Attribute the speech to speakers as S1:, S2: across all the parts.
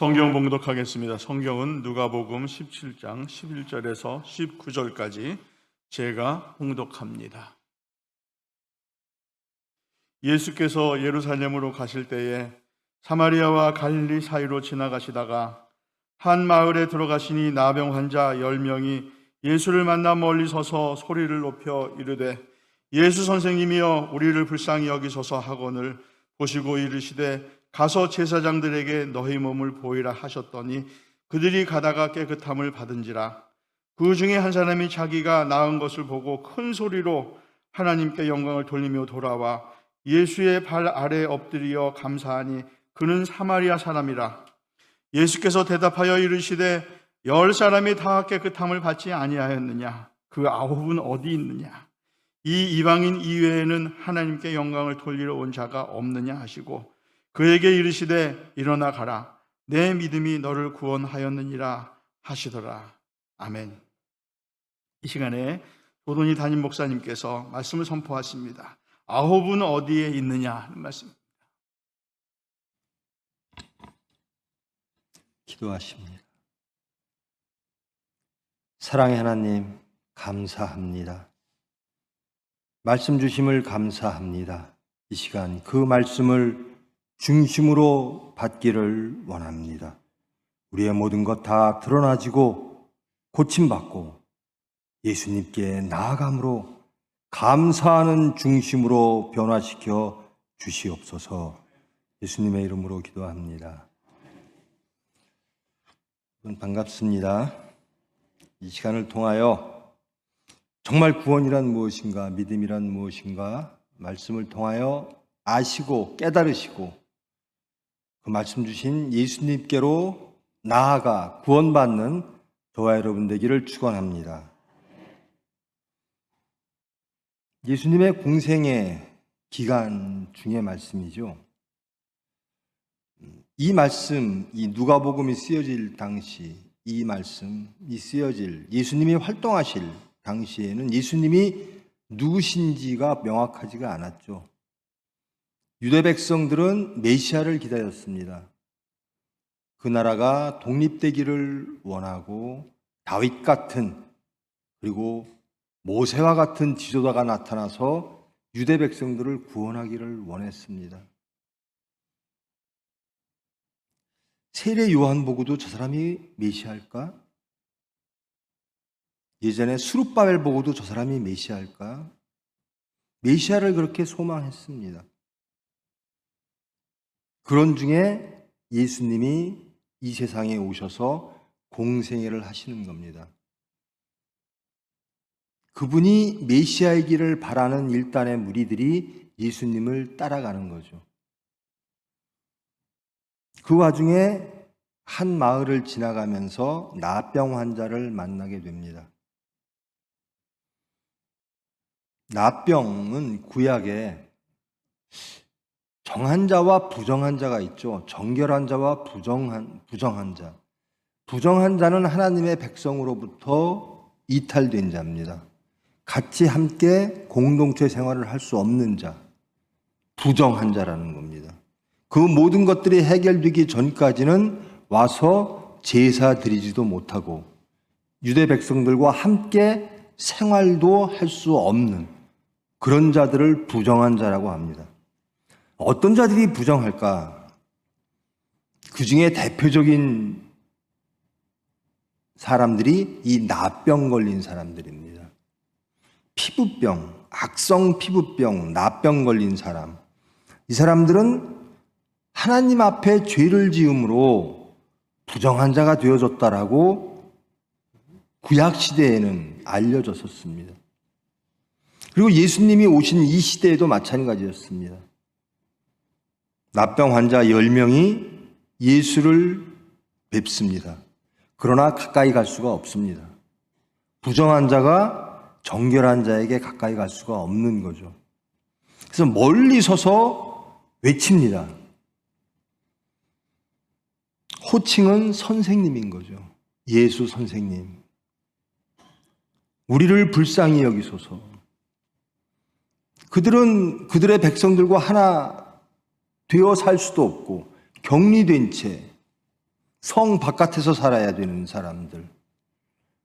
S1: 성경 봉독하겠습니다. 성경은 누가복음 17장 11절에서 19절까지 제가 봉독합니다. 예수께서 예루살렘으로 가실 때에 사마리아와 갈릴리 사이로 지나가시다가 한 마을에 들어가시니 나병 환자 10명이 예수를 만나 멀리 서서 소리를 높여 이르되 예수 선생님이여 우리를 불쌍히 여기소서 하거늘 보시고 이르시되 가서 제사장들에게 너희 몸을 보이라 하셨더니 그들이 가다가 깨끗함을 받은지라. 그 중에 한 사람이 자기가 나은 것을 보고 큰 소리로 하나님께 영광을 돌리며 돌아와 예수의 발 아래 엎드려 감사하니 그는 사마리아 사람이라. 예수께서 대답하여 이르시되 10사람이 다 깨끗함을 받지 아니하였느냐? 그 9은 어디 있느냐? 이 이방인 이외에는 하나님께 영광을 돌리러 온 자가 없느냐 하시고 그에게 이르시되 일어나 가라. 내 믿음이 너를 구원하였느니라 하시더라. 아멘. 이 시간에 도돈이 담임 목사님께서 말씀을 선포하십니다. 9은 어디에 있느냐 하는 말씀입니다.
S2: 기도하십니다. 사랑의 하나님, 감사합니다. 말씀 주심을 감사합니다. 이 시간 그 말씀을 중심으로 받기를 원합니다. 우리의 모든 것 다 드러나지고 고침받고 예수님께 나아감으로 감사하는 중심으로 변화시켜 주시옵소서. 예수님의 이름으로 기도합니다. 반갑습니다. 이 시간을 통하여 정말 구원이란 무엇인가, 믿음이란 무엇인가 말씀을 통하여 아시고 깨달으시고 그 말씀 주신 예수님께로 나아가 구원받는 저와 여러분 되기를 축원합니다. 예수님의 공생의 기간 중의 말씀이죠. 이 말씀, 이 누가복음이 쓰여질 당시 이 말씀, 이 쓰여질 예수님이 활동하실 당시에는 예수님이 누구신지가 명확하지가 않았죠. 유대 백성들은 메시아를 기다렸습니다. 그 나라가 독립되기를 원하고 다윗 같은 그리고 모세와 같은 지도자가 나타나서 유대 백성들을 구원하기를 원했습니다. 세례 요한 보고도 저 사람이 메시아일까? 예전에 스룹바벨 보고도 저 사람이 메시아일까? 메시아를 그렇게 소망했습니다. 그런 중에 예수님이 이 세상에 오셔서 공생애를 하시는 겁니다. 그분이 메시아이기를 바라는 일단의 무리들이 예수님을 따라가는 거죠. 그 와중에 한 마을을 지나가면서 나병 환자를 만나게 됩니다. 나병은 구약에 정환자와 부정환자가 있죠. 정결환자와 부정환자. 부정환자는 하나님의 백성으로부터 이탈된 자입니다. 같이 함께 공동체 생활을 할 수 없는 자. 부정환자라는 겁니다. 그 모든 것들이 해결되기 전까지는 와서 제사 드리지도 못하고 유대 백성들과 함께 생활도 할 수 없는 그런 자들을 부정환자라고 합니다. 어떤 자들이 부정할까? 그 중에 대표적인 사람들이 이 나병 걸린 사람들입니다. 피부병, 악성 피부병, 나병 걸린 사람. 이 사람들은 하나님 앞에 죄를 지음으로 부정환자가 되어졌다라고 구약시대에는 알려졌었습니다. 그리고 예수님이 오신 이 시대에도 마찬가지였습니다. 나병 환자 10명이 예수를 뵙습니다. 그러나 가까이 갈 수가 없습니다. 부정환자가 정결환자에게 가까이 갈 수가 없는 거죠. 그래서 멀리 서서 외칩니다. 호칭은 선생님인 거죠. 예수 선생님. 우리를 불쌍히 여기소서. 그들은 그들의 백성들과 하나 되어 살 수도 없고 격리된 채 성 바깥에서 살아야 되는 사람들,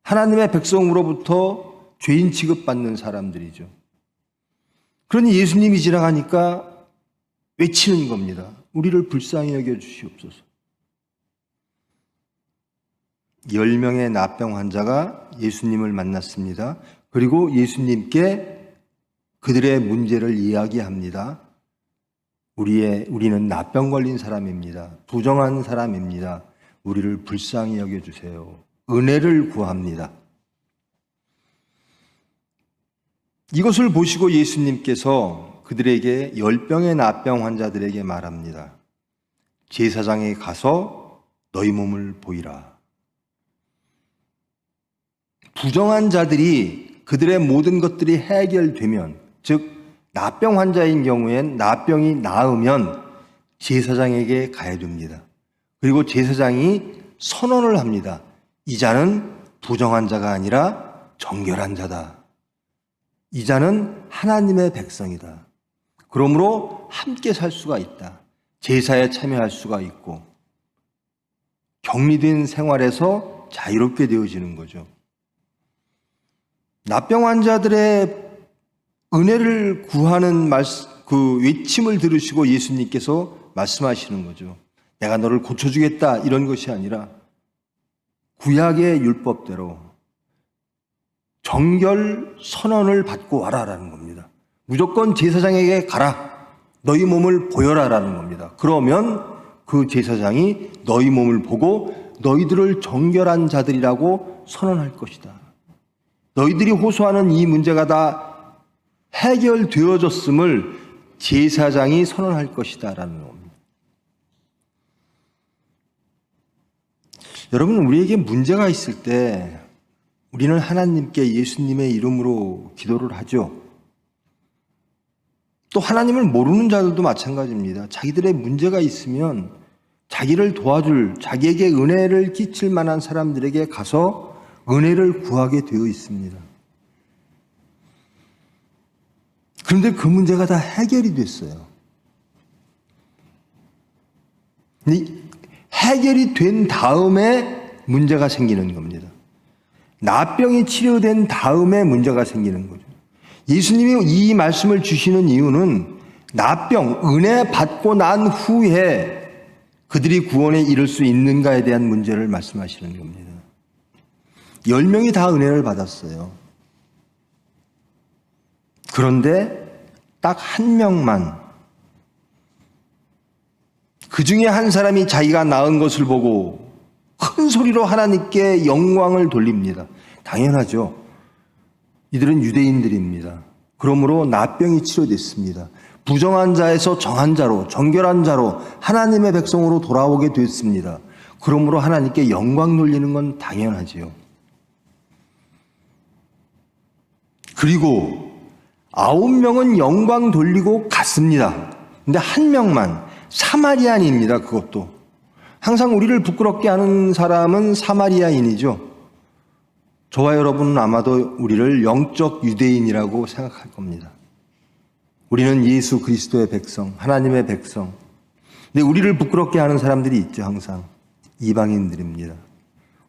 S2: 하나님의 백성으로부터 죄인 취급받는 사람들이죠. 그러니 예수님이 지나가니까 외치는 겁니다. 우리를 불쌍히 여겨 주시옵소서. 10명의 나병 환자가 예수님을 만났습니다. 그리고 예수님께 그들의 문제를 이야기합니다. 우리는 나병 걸린 사람입니다. 부정한 사람입니다. 우리를 불쌍히 여겨주세요. 은혜를 구합니다. 이것을 보시고 예수님께서 그들에게 10병의 나병 환자들에게 말합니다. 제사장에 가서 너희 몸을 보이라. 부정한 자들이 그들의 모든 것들이 해결되면, 즉 나병 환자인 경우엔 나병이 나으면 제사장에게 가야 됩니다. 그리고 제사장이 선언을 합니다. 이 자는 부정한 자가 아니라 정결한 자다. 이 자는 하나님의 백성이다. 그러므로 함께 살 수가 있다. 제사에 참여할 수가 있고 격리된 생활에서 자유롭게 되어지는 거죠. 나병 환자들의 은혜를 구하는 그 외침을 들으시고 예수님께서 말씀하시는 거죠. 내가 너를 고쳐주겠다 이런 것이 아니라 구약의 율법대로 정결 선언을 받고 와라라는 겁니다. 무조건 제사장에게 가라. 너희 몸을 보여라라는 겁니다. 그러면 그 제사장이 너희 몸을 보고 너희들을 정결한 자들이라고 선언할 것이다. 너희들이 호소하는 이 문제가 다 해결되어졌음을 제사장이 선언할 것이다 라는 겁니다. 여러분, 우리에게 문제가 있을 때 우리는 하나님께 예수님의 이름으로 기도를 하죠. 또 하나님을 모르는 자들도 마찬가지입니다. 자기들의 문제가 있으면 자기를 도와줄, 자기에게 은혜를 끼칠 만한 사람들에게 가서 은혜를 구하게 되어 있습니다. 그런데 그 문제가 다 해결이 됐어요. 해결이 된 다음에 문제가 생기는 겁니다. 나병이 치료된 다음에 문제가 생기는 거죠. 예수님이 이 말씀을 주시는 이유는 나병, 은혜 받고 난 후에 그들이 구원에 이를 수 있는가에 대한 문제를 말씀하시는 겁니다. 10명이 다 은혜를 받았어요. 그런데 딱 한 명만, 그 중에 한 사람이 자기가 낳은 것을 보고 큰 소리로 하나님께 영광을 돌립니다. 당연하죠. 이들은 유대인들입니다. 그러므로 나병이 치료됐습니다. 부정한 자에서 정한 자로, 정결한 자로 하나님의 백성으로 돌아오게 됐습니다. 그러므로 하나님께 영광 돌리는 건 당연하지요. 그리고 9명은 영광 돌리고 갔습니다. 근데 한 명만, 사마리아인입니다. 그것도. 항상 우리를 부끄럽게 하는 사람은 사마리아인이죠. 저와 여러분은 아마도 우리를 영적 유대인이라고 생각할 겁니다. 우리는 예수 그리스도의 백성, 하나님의 백성. 근데 우리를 부끄럽게 하는 사람들이 있죠. 항상 이방인들입니다.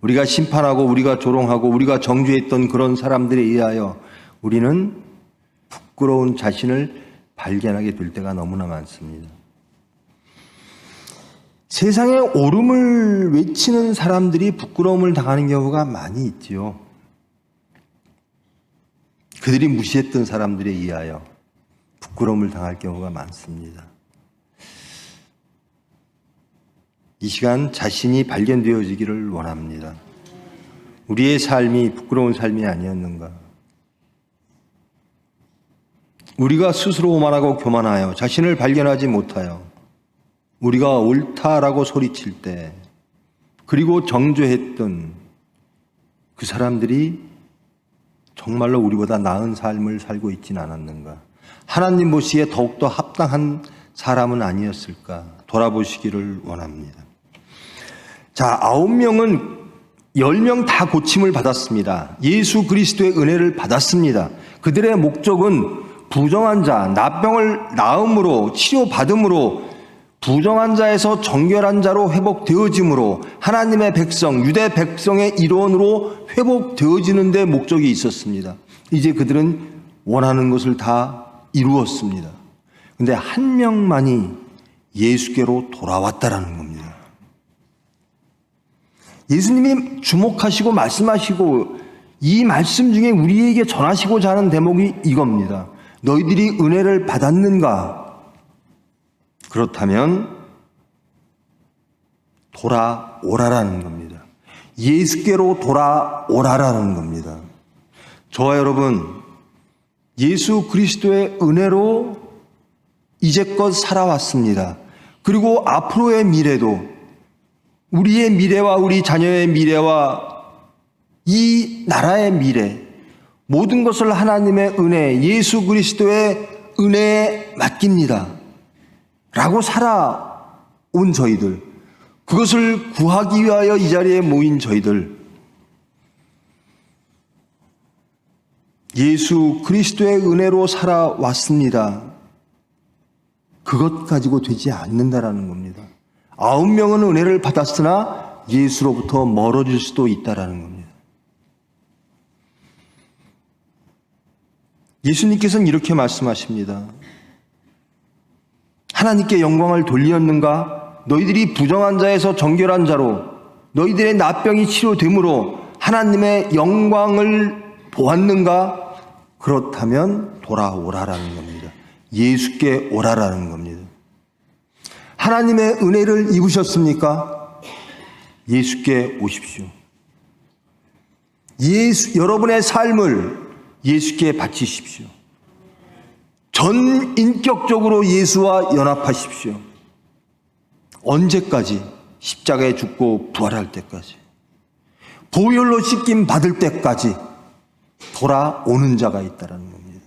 S2: 우리가 심판하고 우리가 조롱하고 우리가 정죄했던 그런 사람들에 의하여 우리는 부끄러운 자신을 발견하게 될 때가 너무나 많습니다. 세상에 옳음을 외치는 사람들이 부끄러움을 당하는 경우가 많이 있지요. 그들이 무시했던 사람들에 의하여 부끄러움을 당할 경우가 많습니다. 이 시간 자신이 발견되어지기를 원합니다. 우리의 삶이 부끄러운 삶이 아니었는가? 우리가 스스로 오만하고 교만하여 자신을 발견하지 못하여 우리가 옳다라고 소리칠 때, 그리고 정죄했던 그 사람들이 정말로 우리보다 나은 삶을 살고 있지는 않았는가? 하나님 보시기에 더욱더 합당한 사람은 아니었을까? 돌아보시기를 원합니다. 자, 9명은 10명 다 고침을 받았습니다. 예수 그리스도의 은혜를 받았습니다. 그들의 목적은 부정한 자, 나병을 나음으로 치료받음으로 부정한 자에서 정결한 자로 회복되어짐으로 하나님의 백성, 유대 백성의 일원으로 회복되어지는 데 목적이 있었습니다. 이제 그들은 원하는 것을 다 이루었습니다. 근데 한 명만이 예수께로 돌아왔다라는 겁니다. 예수님이 주목하시고 말씀하시고 이 말씀 중에 우리에게 전하시고자 하는 대목이 이겁니다. 너희들이 은혜를 받았는가? 그렇다면 돌아오라라는 겁니다. 예수께로 돌아오라라는 겁니다. 저와 여러분, 예수 그리스도의 은혜로 이제껏 살아왔습니다. 그리고 앞으로의 미래도 우리의 미래와 우리 자녀의 미래와 이 나라의 미래, 모든 것을 하나님의 은혜, 예수 그리스도의 은혜에 맡깁니다. 라고 살아온 저희들, 그것을 구하기 위하여 이 자리에 모인 저희들, 예수 그리스도의 은혜로 살아왔습니다. 그것 가지고 되지 않는다라는 겁니다. 9명은 은혜를 받았으나 예수로부터 멀어질 수도 있다라는 겁니다. 예수님께서는 이렇게 말씀하십니다. 하나님께 영광을 돌리었는가? 너희들이 부정한 자에서 정결한 자로 너희들의 나병이 치료되므로 하나님의 영광을 보았는가? 그렇다면 돌아오라라는 겁니다. 예수께 오라라는 겁니다. 하나님의 은혜를 입으셨습니까? 예수께 오십시오. 여러분의 삶을 예수께 바치십시오. 전 인격적으로 예수와 연합하십시오. 언제까지? 십자가에 죽고 부활할 때까지. 보혈로 씻김 받을 때까지 돌아오는 자가 있다는 겁니다.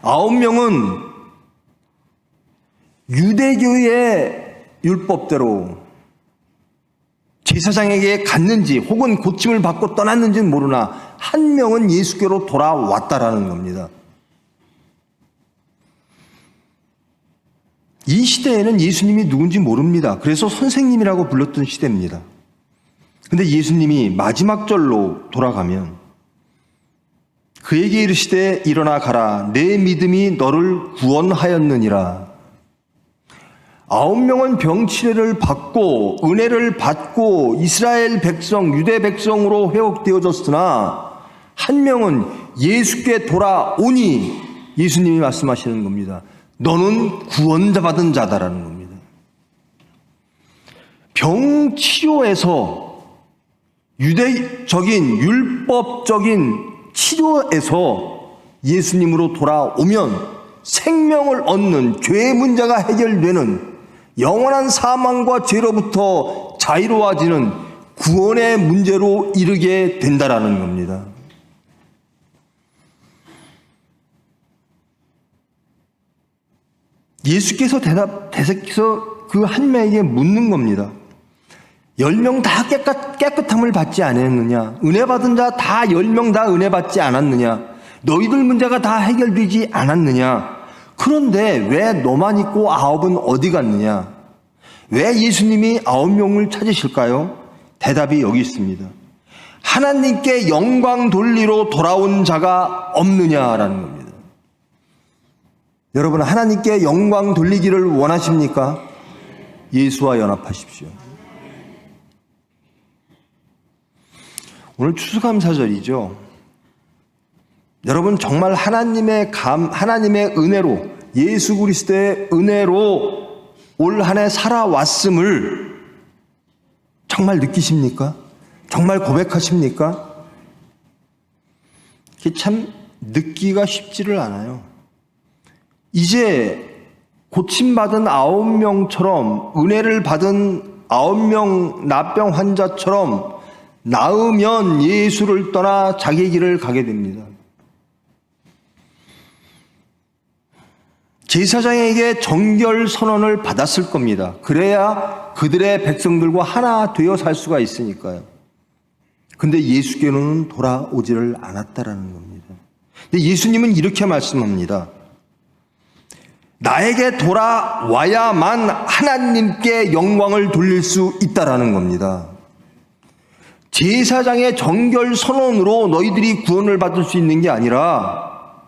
S2: 9명은 유대교의 율법대로 제사장에게 갔는지 혹은 고침을 받고 떠났는지는 모르나 한 명은 예수께로 돌아왔다라는 겁니다. 이 시대에는 예수님이 누군지 모릅니다. 그래서 선생님이라고 불렀던 시대입니다. 근데 예수님이 마지막 절로 돌아가면 그에게 이르시되 일어나 가라. 내 믿음이 너를 구원하였느니라. 9명은 병치레를 받고 은혜를 받고 이스라엘 백성, 유대 백성으로 회복되어졌으나 한 명은 예수께 돌아오니 예수님이 말씀하시는 겁니다. 너는 구원자 받은 자다라는 겁니다. 병치료에서 유대적인 율법적인 치료에서 예수님으로 돌아오면 생명을 얻는 죄의 문제가 해결되는 영원한 사망과 죄로부터 자유로워지는 구원의 문제로 이르게 된다라는 겁니다. 예수께서 대답해서 그 한 명에게 묻는 겁니다. 10명 다 깨끗함을 받지 않았느냐? 은혜 받은 자 다 10명 다 은혜 받지 않았느냐? 너희들 문제가 다 해결되지 않았느냐? 그런데 왜 너만 있고 9은 어디 갔느냐? 왜 예수님이 9명을 찾으실까요? 대답이 여기 있습니다. 하나님께 영광 돌리러 돌아온 자가 없느냐라는 겁니다. 여러분, 하나님께 영광 돌리기를 원하십니까? 예수와 연합하십시오. 오늘 추수감사절이죠. 여러분, 정말 하나님의 은혜로, 예수 그리스도의 은혜로 올 한 해 살아왔음을 정말 느끼십니까? 정말 고백하십니까? 이게 참 느끼기가 쉽지를 않아요. 이제 고침받은 9명처럼, 은혜를 받은 9명 나병 환자처럼 나으면 예수를 떠나 자기 길을 가게 됩니다. 제사장에게 정결 선언을 받았을 겁니다. 그래야 그들의 백성들과 하나 되어 살 수가 있으니까요. 근데 예수께로는 돌아오지를 않았다라는 겁니다. 근데 예수님은 이렇게 말씀합니다. 나에게 돌아와야만 하나님께 영광을 돌릴 수 있다라는 겁니다. 제사장의 정결 선언으로 너희들이 구원을 받을 수 있는 게 아니라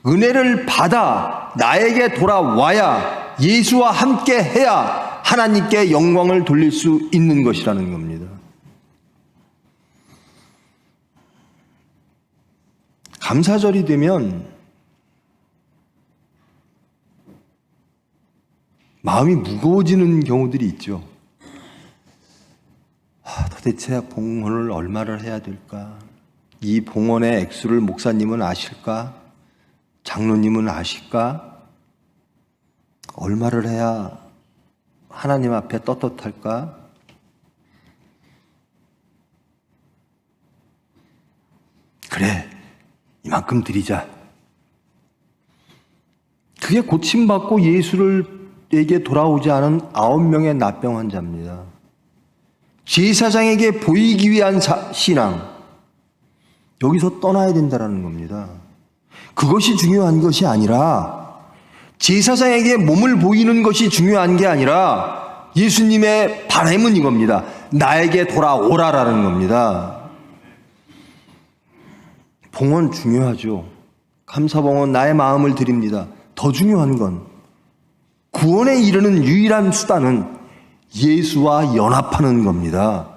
S2: 은혜를 받아 나에게 돌아와야, 예수와 함께 해야 하나님께 영광을 돌릴 수 있는 것이라는 겁니다. 감사절이 되면 마음이 무거워지는 경우들이 있죠. 도대체 봉헌을 얼마를 해야 될까? 이 봉헌의 액수를 목사님은 아실까? 장로님은 아실까? 얼마를 해야 하나님 앞에 떳떳할까? 그래, 이만큼 드리자. 그게 고침받고 예수에게 돌아오지 않은 9명의 납병 환자입니다. 제사장에게 보이기 위한 신앙, 여기서 떠나야 된다는 겁니다. 그것이 중요한 것이 아니라, 제사장에게 몸을 보이는 것이 중요한 게 아니라 예수님의 바람은 이겁니다. 나에게 돌아오라라는 겁니다. 봉헌 중요하죠. 감사봉헌 나의 마음을 드립니다. 더 중요한 건 구원에 이르는 유일한 수단은 예수와 연합하는 겁니다.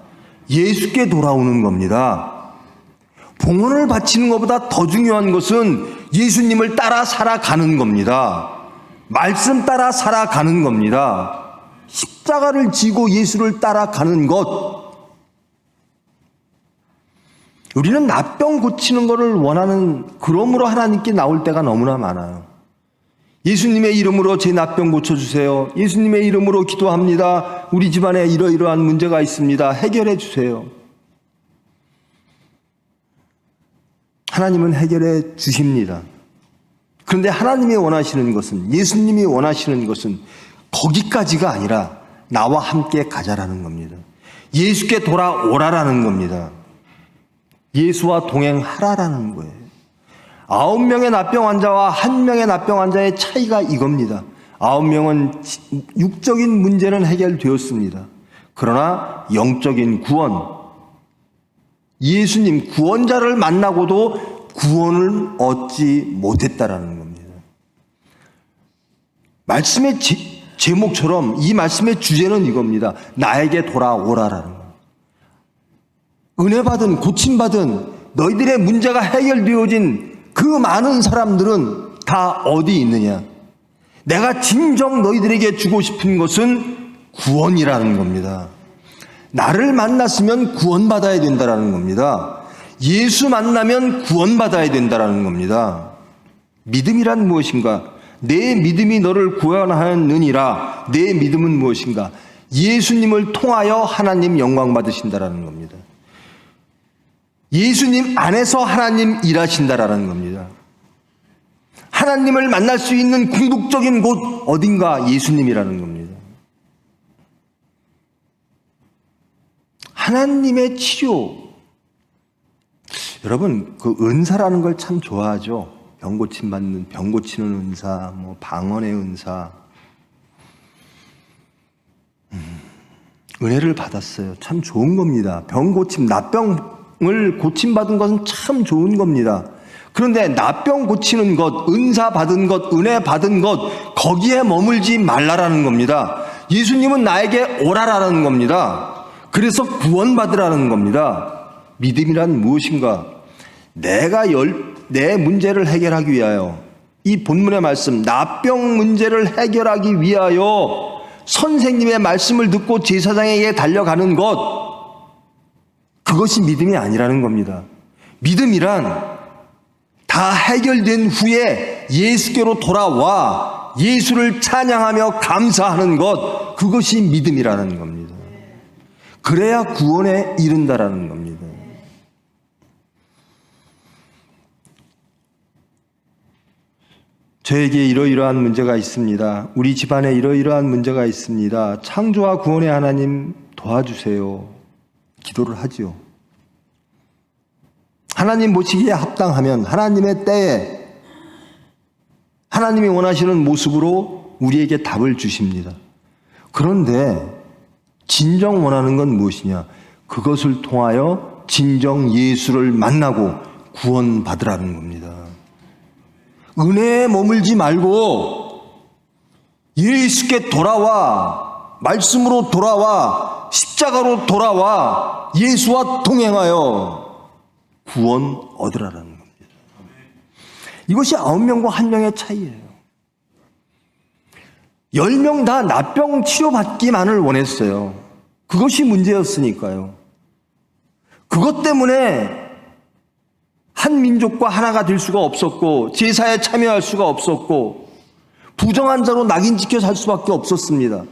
S2: 예수께 돌아오는 겁니다. 봉헌을 바치는 것보다 더 중요한 것은 예수님을 따라 살아가는 겁니다. 말씀 따라 살아가는 겁니다. 십자가를 지고 예수를 따라가는 것. 우리는 납병 고치는 것을 원하는, 그러므로 하나님께 나올 때가 너무나 많아요. 예수님의 이름으로 제 납병 고쳐주세요. 예수님의 이름으로 기도합니다. 우리 집안에 이러이러한 문제가 있습니다. 해결해 주세요. 하나님은 해결해 주십니다. 그런데 하나님이 원하시는 것은, 예수님이 원하시는 것은 거기까지가 아니라 나와 함께 가자라는 겁니다. 예수께 돌아오라라는 겁니다. 예수와 동행하라라는 거예요. 9명의 납병 환자와 1명의 납병 환자의 차이가 이겁니다. 9명은 육적인 문제는 해결되었습니다. 그러나 영적인 구원, 예수님 구원자를 만나고도 구원을 얻지 못했다라는 겁니다. 말씀의 제목처럼 이 말씀의 주제는 이겁니다. 나에게 돌아오라라는 겁니다. 은혜 받은, 고침받은, 너희들의 문제가 해결되어진 그 많은 사람들은 다 어디 있느냐? 내가 진정 너희들에게 주고 싶은 것은 구원이라는 겁니다. 나를 만났으면 구원받아야 된다는 겁니다. 예수 만나면 구원받아야 된다는 겁니다. 믿음이란 무엇인가? 내 믿음이 너를 구원하느니라. 내 믿음은 무엇인가? 예수님을 통하여 하나님 영광 받으신다는 겁니다. 예수님 안에서 하나님 일하신다라는 겁니다. 하나님을 만날 수 있는 궁극적인 곳 어딘가 예수님이라는 겁니다. 하나님의 치료. 여러분, 그 은사라는 걸 참 좋아하죠. 병 고치는 은사, 방언의 은사. 은혜를 받았어요. 참 좋은 겁니다. 병 고침, 납병을 고침받은 것은 참 좋은 겁니다. 그런데 납병 고치는 것, 은사 받은 것, 은혜 받은 것, 거기에 머물지 말라라는 겁니다. 예수님은 나에게 오라라는 겁니다. 그래서 구원받으라는 겁니다. 믿음이란 무엇인가? 내 문제를 해결하기 위하여, 이 본문의 말씀, 납병 문제를 해결하기 위하여 선생님의 말씀을 듣고 제사장에게 달려가는 것, 그것이 믿음이 아니라는 겁니다. 믿음이란 다 해결된 후에 예수께로 돌아와 예수를 찬양하며 감사하는 것, 그것이 믿음이라는 겁니다. 그래야 구원에 이른다라는 겁니다. 저에게 이러이러한 문제가 있습니다. 우리 집안에 이러이러한 문제가 있습니다. 창조와 구원의 하나님 도와주세요. 기도를 하지요. 하나님 모시기에 합당하면 하나님의 때에 하나님이 원하시는 모습으로 우리에게 답을 주십니다. 그런데 진정 원하는 건 무엇이냐? 그것을 통하여 진정 예수를 만나고 구원받으라는 겁니다. 은혜에 머물지 말고 예수께 돌아와, 말씀으로 돌아와, 십자가로 돌아와 예수와 동행하여 구원 얻으라는 겁니다. 이것이 9명과 1명의 차이예요. 10명 다 납병 치료받기만을 원했어요. 그것이 문제였으니까요. 그것 때문에 한 민족과 하나가 될 수가 없었고 제사에 참여할 수가 없었고 부정한 자로 낙인 찍혀 살 수밖에 없었습니다.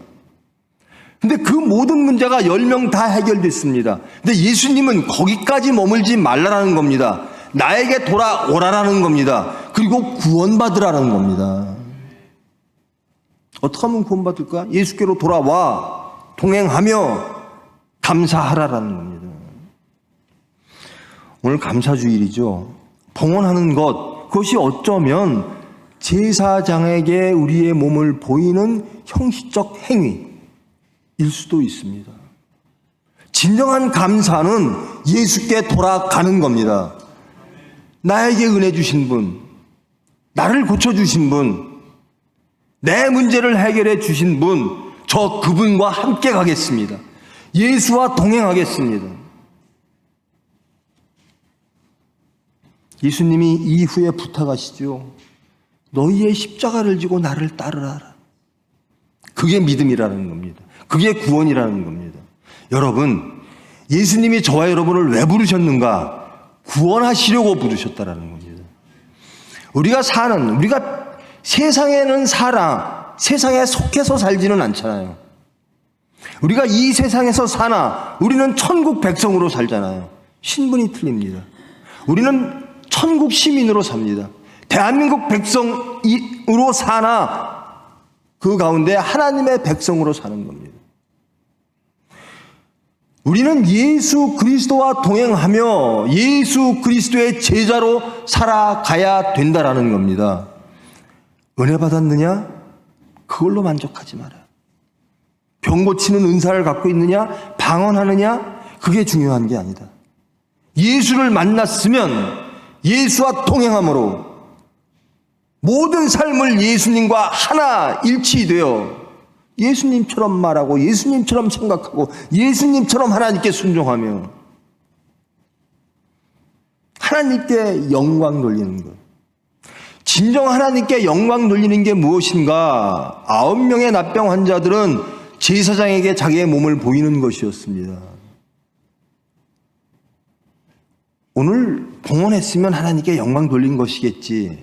S2: 근데 그 모든 문제가 10명 다 해결됐습니다. 근데 예수님은 거기까지 머물지 말라라는 겁니다. 나에게 돌아오라라는 겁니다. 그리고 구원받으라는 겁니다. 어떻게 하면 구원받을까? 예수께로 돌아와 동행하며 감사하라라는 겁니다. 오늘 감사주일이죠. 봉헌하는 것, 그것이 어쩌면 제사장에게 우리의 몸을 보이는 형식적 행위일 수도 있습니다. 진정한 감사는 예수께 돌아가는 겁니다. 나에게 은혜 주신 분, 나를 고쳐주신 분, 내 문제를 해결해 주신 분, 저 그분과 함께 가겠습니다. 예수와 동행하겠습니다. 예수님이 이후에 부탁하시죠. 너희의 십자가를 지고 나를 따르라. 그게 믿음이라는 겁니다. 그게 구원이라는 겁니다. 여러분, 예수님이 저와 여러분을 왜 부르셨는가? 구원하시려고 부르셨다라는 겁니다. 우리가 세상에는 세상에 속해서 살지는 않잖아요. 우리가 이 세상에서 사나 우리는 천국 백성으로 살잖아요. 신분이 틀립니다. 우리는 천국 시민으로 삽니다. 대한민국 백성으로 사나 그 가운데 하나님의 백성으로 사는 겁니다. 우리는 예수 그리스도와 동행하며 예수 그리스도의 제자로 살아가야 된다라는 겁니다. 은혜 받았느냐? 그걸로 만족하지 말아요. 병 고치는 은사를 갖고 있느냐? 방언하느냐? 그게 중요한 게 아니다. 예수를 만났으면 예수와 동행함으로 모든 삶을 예수님과 하나 일치되어 예수님처럼 말하고 예수님처럼 생각하고 예수님처럼 하나님께 순종하며 하나님께 영광 돌리는 것. 진정 하나님께 영광 돌리는 게 무엇인가? 9명의 납병 환자들은 제사장에게 자기의 몸을 보이는 것이었습니다. 오늘 봉헌했으면 하나님께 영광 돌린 것이겠지.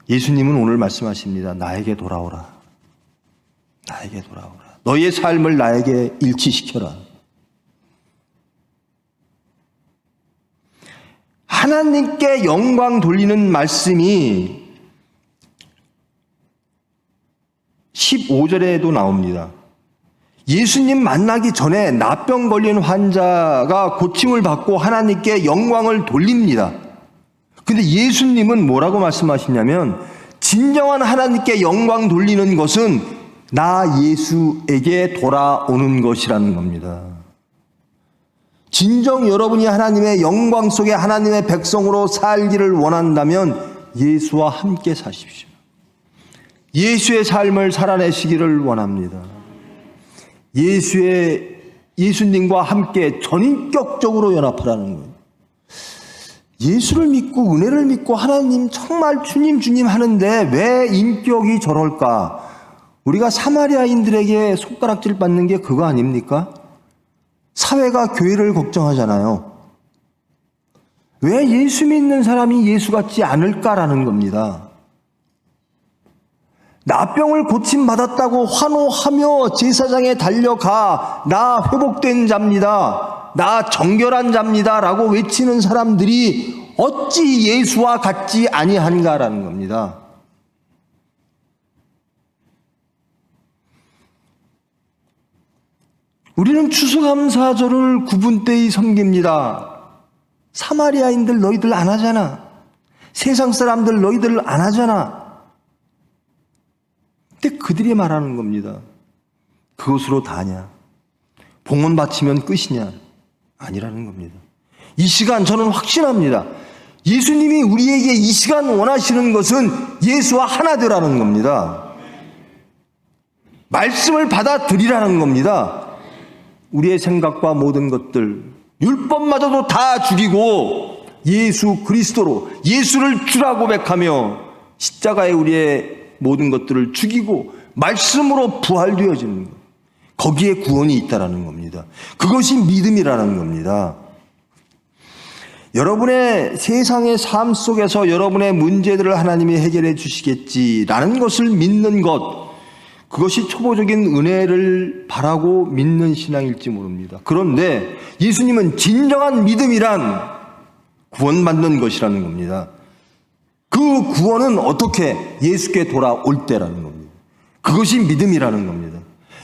S2: 예수님은 오늘 말씀하십니다. 나에게 돌아오라. 나에게 돌아오라. 너의 삶을 나에게 일치시켜라. 하나님께 영광 돌리는 말씀이 15절에도 나옵니다. 예수님 만나기 전에 납병 걸린 환자가 고침을 받고 하나님께 영광을 돌립니다. 근데 예수님은 뭐라고 말씀하시냐면 진정한 하나님께 영광 돌리는 것은 나 예수에게 돌아오는 것이라는 겁니다. 진정 여러분이 하나님의 영광 속에 하나님의 백성으로 살기를 원한다면 예수와 함께 사십시오. 예수의 삶을 살아내시기를 원합니다. 예수님과 함께 전인격적으로 연합하라는 거예요. 예수를 믿고 은혜를 믿고 하나님 정말 주님 하는데 왜 인격이 저럴까? 우리가 사마리아인들에게 손가락질 받는 게 그거 아닙니까? 사회가 교회를 걱정하잖아요. 왜 예수 믿는 사람이 예수 같지 않을까라는 겁니다. 나병을 고침받았다고 환호하며 제사장에 달려가 나 회복된 자입니다. 나 정결한 자입니다. 라고 외치는 사람들이 어찌 예수와 같지 아니한가라는 겁니다. 우리는 추수감사절을 구분때에 섬깁니다. 사마리아인들 너희들 안 하잖아. 세상 사람들 너희들 안 하잖아. 근데 그들이 말하는 겁니다. 그것으로 다냐? 봉헌 바치면 끝이냐? 아니라는 겁니다. 이 시간 저는 확신합니다. 예수님이 우리에게 이 시간 원하시는 것은 예수와 하나 되라는 겁니다. 말씀을 받아들이라는 겁니다. 우리의 생각과 모든 것들, 율법마저도 다 죽이고 예수 그리스도로 예수를 주라 고백하며 십자가에 우리의 모든 것들을 죽이고 말씀으로 부활되어지는 것. 거기에 구원이 있다라는 겁니다. 그것이 믿음이라는 겁니다. 여러분의 세상의 삶 속에서 여러분의 문제들을 하나님이 해결해 주시겠지라는 것을 믿는 것, 그것이 초보적인 은혜를 바라고 믿는 신앙일지 모릅니다. 그런데 예수님은 진정한 믿음이란 구원받는 것이라는 겁니다. 그 구원은 어떻게? 예수께 돌아올 때라는 겁니다. 그것이 믿음이라는 겁니다.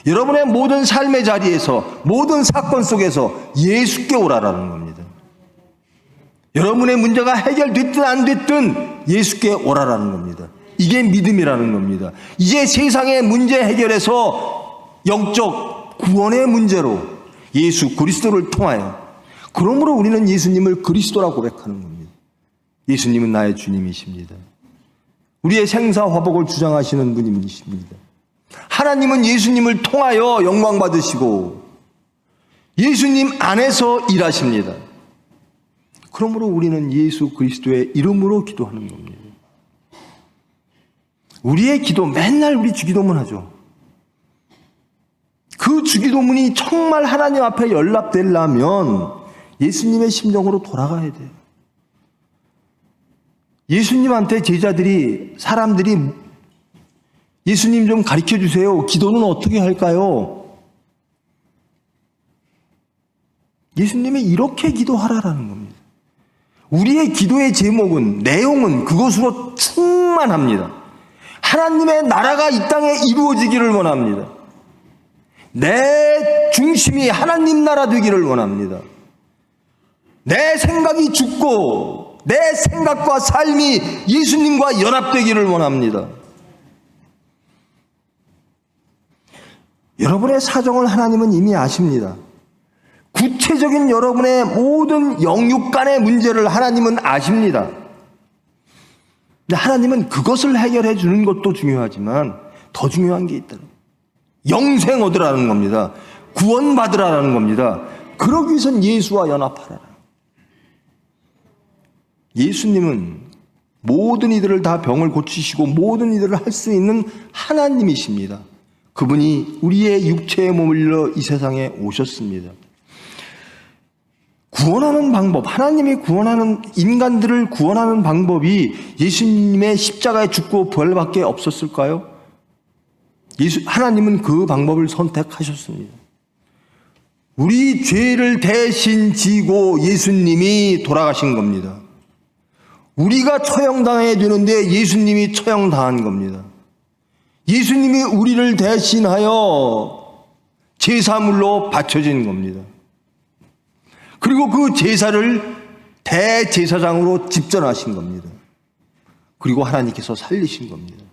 S2: 여러분의 모든 삶의 자리에서, 모든 사건 속에서 예수께 오라라는 겁니다. 여러분의 문제가 해결됐든 안 됐든 예수께 오라라는 겁니다. 이게 믿음이라는 겁니다. 이제 세상의 문제 해결에서 영적 구원의 문제로 예수 그리스도를 통하여, 그러므로 우리는 예수님을 그리스도라고 고백하는 겁니다. 예수님은 나의 주님이십니다. 우리의 생사화복을 주장하시는 분이십니다. 하나님은 예수님을 통하여 영광 받으시고 예수님 안에서 일하십니다. 그러므로 우리는 예수 그리스도의 이름으로 기도하는 겁니다. 우리의 기도, 맨날 우리 주기도문 하죠. 그 주기도문이 정말 하나님 앞에 연락되려면 예수님의 심정으로 돌아가야 돼요. 예수님한테 제자들이, 사람들이 예수님 좀 가르쳐 주세요. 기도는 어떻게 할까요? 예수님이 이렇게 기도하라라는 겁니다. 우리의 기도의 제목은, 내용은 그것으로 충만합니다. 하나님의 나라가 이 땅에 이루어지기를 원합니다. 내 중심이 하나님 나라 되기를 원합니다. 내 생각이 죽고 내 생각과 삶이 예수님과 연합되기를 원합니다. 여러분의 사정을 하나님은 이미 아십니다. 구체적인 여러분의 모든 영육 간의 문제를 하나님은 아십니다. 근데 하나님은 그것을 해결해 주는 것도 중요하지만 더 중요한 게 있다. 영생 얻으라는 겁니다. 구원받으라는 겁니다. 그러기 위해선 예수와 연합하라. 예수님은 모든 이들을 다 병을 고치시고 모든 이들을 할 수 있는 하나님이십니다. 그분이 우리의 육체에 머물러 이 세상에 오셨습니다. 구원하는 방법, 하나님이 구원하는, 인간들을 구원하는 방법이 예수님의 십자가에 죽고 부활밖에 없었을까요? 하나님은 그 방법을 선택하셨습니다. 우리 죄를 대신 지고 예수님이 돌아가신 겁니다. 우리가 처형당해야 되는데 예수님이 처형당한 겁니다. 예수님이 우리를 대신하여 제사물로 바쳐진 겁니다. 그리고 그 제사를 대제사장으로 집전하신 겁니다. 그리고 하나님께서 살리신 겁니다.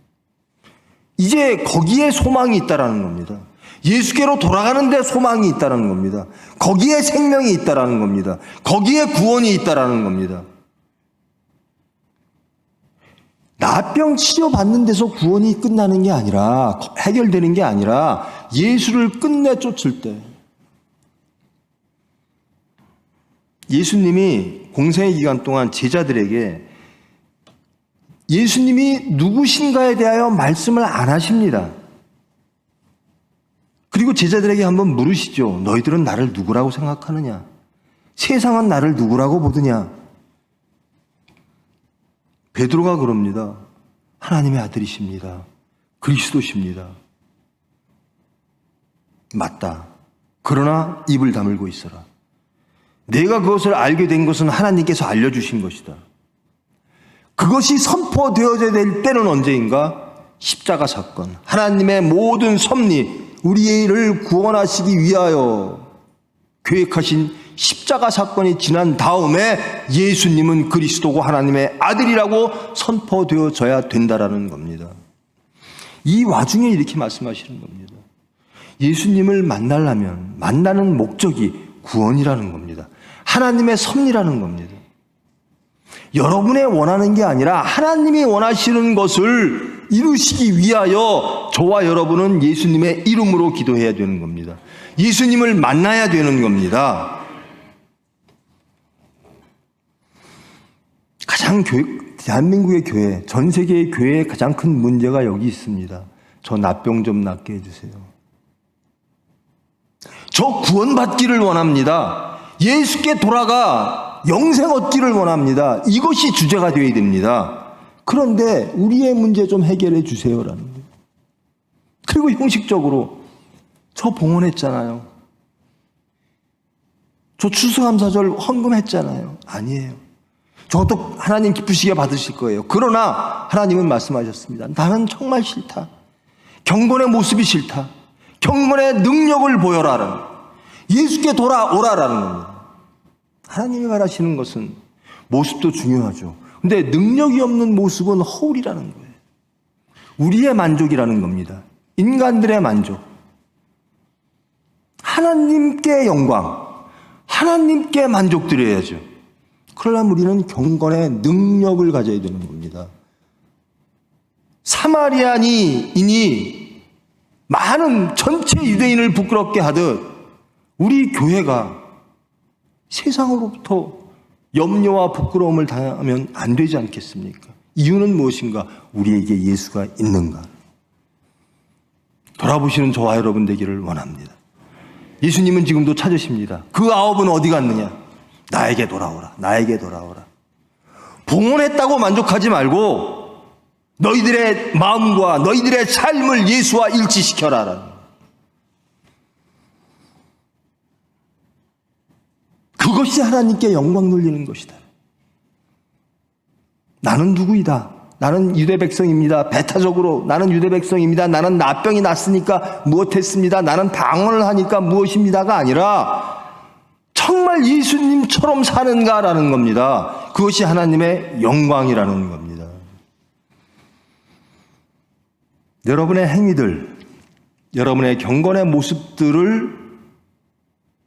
S2: 이제 거기에 소망이 있다라는 겁니다. 예수께로 돌아가는 데 소망이 있다라는 겁니다. 거기에 생명이 있다라는 겁니다. 거기에 구원이 있다라는 겁니다. 나병 치료받는 데서 구원이 끝나는 게 아니라, 해결되는 게 아니라 예수를 끝내 쫓을 때, 예수님이 공생의 기간 동안 제자들에게 예수님이 누구신가에 대하여 말씀을 안 하십니다. 그리고 제자들에게 한번 물으시죠. 너희들은 나를 누구라고 생각하느냐? 세상은 나를 누구라고 보느냐? 베드로가 그럽니다. 하나님의 아들이십니다. 그리스도십니다. 맞다. 그러나 입을 다물고 있어라. 내가 그것을 알게 된 것은 하나님께서 알려주신 것이다. 그것이 선포되어져야 될 때는 언제인가? 십자가 사건. 하나님의 모든 섭리, 우리를 구원하시기 위하여 계획하신 십자가 사건이 지난 다음에 예수님은 그리스도고 하나님의 아들이라고 선포되어져야 된다라는 겁니다. 이 와중에 이렇게 말씀하시는 겁니다. 예수님을 만나려면 만나는 목적이 구원이라는 겁니다. 하나님의 섭리라는 겁니다. 여러분의 원하는 게 아니라 하나님이 원하시는 것을 이루시기 위하여 저와 여러분은 예수님의 이름으로 기도해야 되는 겁니다. 예수님을 만나야 되는 겁니다. 대한민국의 교회, 전 세계의 교회의 가장 큰 문제가 여기 있습니다. 저 납병 좀 낫게 해주세요. 저 구원받기를 원합니다. 예수께 돌아가 영생 얻기를 원합니다. 이것이 주제가 되어야 됩니다. 그런데 우리의 문제 좀 해결해 주세요라는 거예요. 그리고 형식적으로 저 봉헌했잖아요. 저 추수감사절 헌금했잖아요. 아니에요. 저것도 하나님 기쁘시게 받으실 거예요. 그러나 하나님은 말씀하셨습니다. 나는 정말 싫다. 경건의 모습이 싫다. 경건의 능력을 보여라라는, 예수께 돌아오라라는 겁니다. 하나님이 말하시는 것은 모습도 중요하죠. 근데 능력이 없는 모습은 허울이라는 거예요. 우리의 만족이라는 겁니다. 인간들의 만족. 하나님께 영광, 하나님께 만족드려야죠. 그러려면 우리는 경건의 능력을 가져야 되는 겁니다. 사마리아인이 많은 전체 유대인을 부끄럽게 하듯 우리 교회가 세상으로부터 염려와 부끄러움을 당하면 안 되지 않겠습니까? 이유는 무엇인가? 우리에게 예수가 있는가? 돌아보시는 저와 여러분 되기를 원합니다. 예수님은 지금도 찾으십니다. 그 9은 어디 갔느냐? 나에게 돌아오라. 나에게 돌아오라. 봉헌했다고 만족하지 말고 너희들의 마음과 너희들의 삶을 예수와 일치시켜라. 그것이 하나님께 영광 돌리는 것이다. 나는 누구이다. 나는 유대 백성입니다. 배타적으로 나는 유대 백성입니다. 나는 나병이 났으니까 무엇했습니다. 나는 방언을 하니까 무엇입니다가 아니라 정말 예수님처럼 사는가라는 겁니다. 그것이 하나님의 영광이라는 겁니다. 여러분의 행위들, 여러분의 경건의 모습들을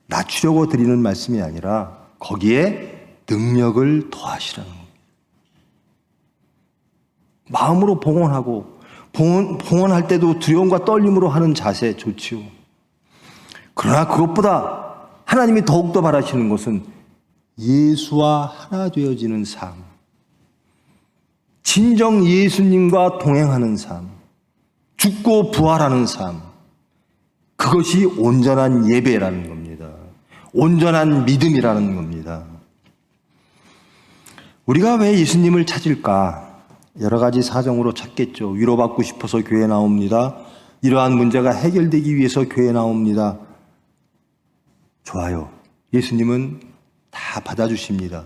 S2: 낮추려고 드리는 말씀이 아니라 거기에 능력을 더하시라는 겁니다. 마음으로 봉헌하고 봉헌할 때도 두려움과 떨림으로 하는 자세 좋지요. 그러나 그것보다 하나님이 더욱더 바라시는 것은 예수와 하나 되어지는 삶, 진정 예수님과 동행하는 삶, 죽고 부활하는 삶, 그것이 온전한 예배라는 겁니다. 온전한 믿음이라는 겁니다. 우리가 왜 예수님을 찾을까? 여러 가지 사정으로 찾겠죠. 위로받고 싶어서 교회에 나옵니다. 이러한 문제가 해결되기 위해서 교회에 나옵니다. 좋아요. 예수님은 다 받아주십니다.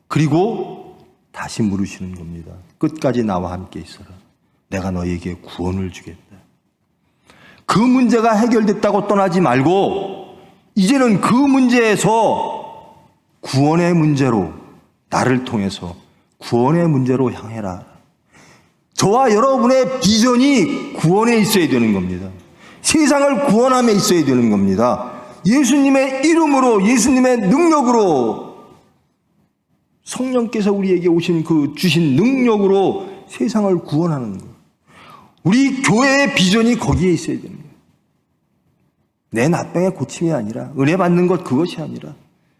S2: 그리고 다시 물으시는 겁니다. 끝까지 나와 함께 있어라. 내가 너에게 구원을 주겠다. 그 문제가 해결됐다고 떠나지 말고 이제는 그 문제에서 구원의 문제로, 나를 통해서 구원의 문제로 향해라. 저와 여러분의 비전이 구원에 있어야 되는 겁니다. 세상을 구원함에 있어야 되는 겁니다. 예수님의 이름으로, 예수님의 능력으로, 성령께서 우리에게 오신 그 주신 능력으로 세상을 구원하는 것. 우리 교회의 비전이 거기에 있어야 됩니다. 내 나병의 고침이 아니라, 은혜 받는 것 그것이 아니라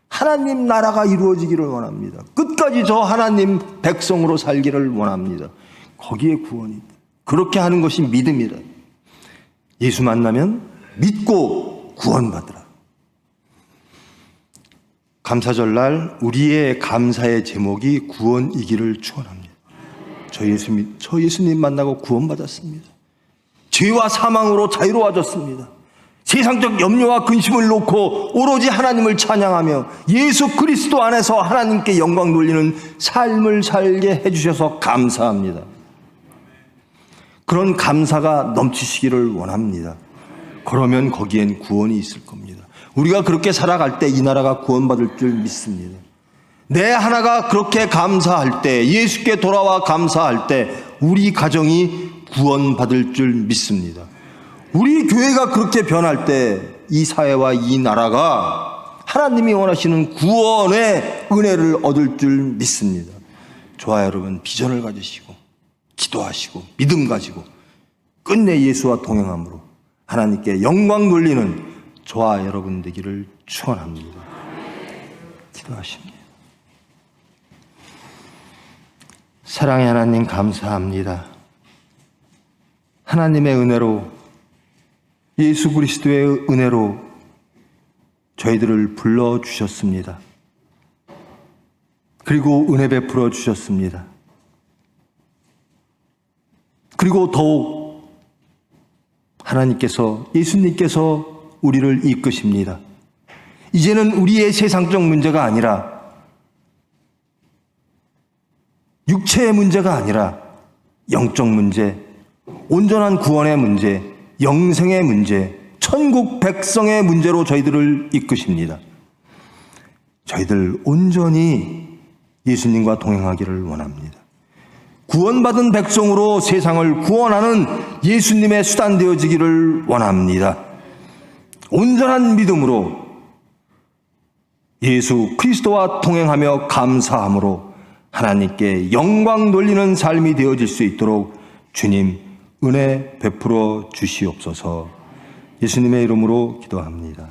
S2: 하나님 나라가 이루어지기를 원합니다. 끝까지 저 하나님 백성으로 살기를 원합니다. 거기에 구원이 있다. 그렇게 하는 것이 믿음이다. 예수 만나면 믿고 구원받으라. 감사절날 우리의 감사의 제목이 구원이기를 축원합니다. 저 예수님 만나고 구원받았습니다. 죄와 사망으로 자유로워졌습니다. 세상적 염려와 근심을 놓고 오로지 하나님을 찬양하며 예수 그리스도 안에서 하나님께 영광 돌리는 삶을 살게 해주셔서 감사합니다. 그런 감사가 넘치시기를 원합니다. 그러면 거기엔 구원이 있을 겁니다. 우리가 그렇게 살아갈 때 이 나라가 구원받을 줄 믿습니다. 내 하나가 그렇게 감사할 때, 예수께 돌아와 감사할 때 우리 가정이 구원받을 줄 믿습니다. 우리 교회가 그렇게 변할 때 이 사회와 이 나라가 하나님이 원하시는 구원의 은혜를 얻을 줄 믿습니다. 저와 여러분 비전을 가지시고 기도하시고 믿음 가지고 끝내 예수와 동행함으로 하나님께 영광 돌리는 저와 여러분 되기를 축원합니다. 기도하십니다. 사랑의 하나님 감사합니다. 하나님의 은혜로 예수 그리스도의 은혜로 저희들을 불러주셨습니다. 그리고 은혜 베풀어 주셨습니다. 그리고 더욱 하나님께서 예수님께서 우리를 이끄십니다. 이제는 우리의 세상적 문제가 아니라 육체의 문제가 아니라 영적 문제, 온전한 구원의 문제, 영생의 문제, 천국 백성의 문제로 저희들을 이끄십니다. 저희들 온전히 예수님과 동행하기를 원합니다. 구원받은 백성으로 세상을 구원하는 예수님의 수단 되어지기를 원합니다. 온전한 믿음으로 예수 그리스도와 동행하며 감사함으로 하나님께 영광 돌리는 삶이 되어질 수 있도록 주님 은혜 베풀어 주시옵소서. 예수님의 이름으로 기도합니다.